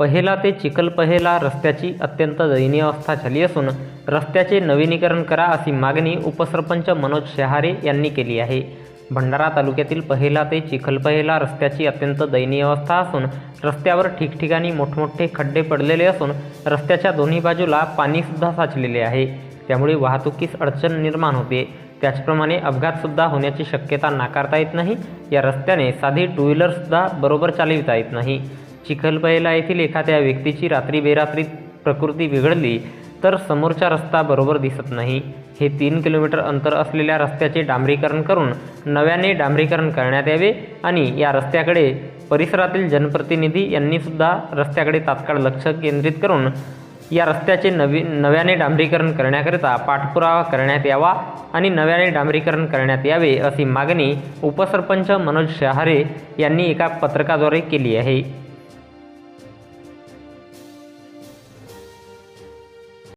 पहेला ते चिखलपहेला रस्त्याची अत्यंत दयनीय अवस्था झाली असून रस्त्याचे नवीनीकरण करा अशी मागणी उपसरपंच मनोज शहारे यांनी केली आहे। भंडारा तालुक्यातील पहेला ते चिखलपहेला रस्त्याची अत्यंत दयनीय अवस्था असून रस्त्यावर ठिकठिकाणी मोठमोठे खड्डे पडलेले असून रस्त्याच्या दोन्ही बाजूला पाणीसुद्धा साचलेले आहे। त्यामुळे वाहतुकीस अडचण निर्माण होते। त्याचप्रमाणे अपघातसुद्धा होण्याची शक्यता नाकारता येत नाही। या रस्त्याने साधी टू व्हीलरसुद्धा बरोबर चालविता येत नाही। चिखलपहेला येथील एखाद्या व्यक्तीची रात्री बेरात्री प्रकृती बिघडली तर समोरचा रस्ता बरोबर दिसत नाही। हे 3 किलोमीटर अंतर असलेल्या रस्त्याचे डांबरीकरण करून नव्याने डांबरीकरण करण्यात यावे आणि या रस्त्याकडे परिसरातील जनप्रतिनिधी यांनी सुद्धा रस्त्याकडे तात्काळ लक्ष केंद्रित करून या रस्त्याचे नव्याने डांबरीकरण करण्याकरिता पाठपुरावा करण्यात यावा आणि नव्याने डांबरीकरण करण्यात यावे अशी मागणी उपसरपंच मनोज शहारे यांनी एका पत्रकाद्वारे केली आहे।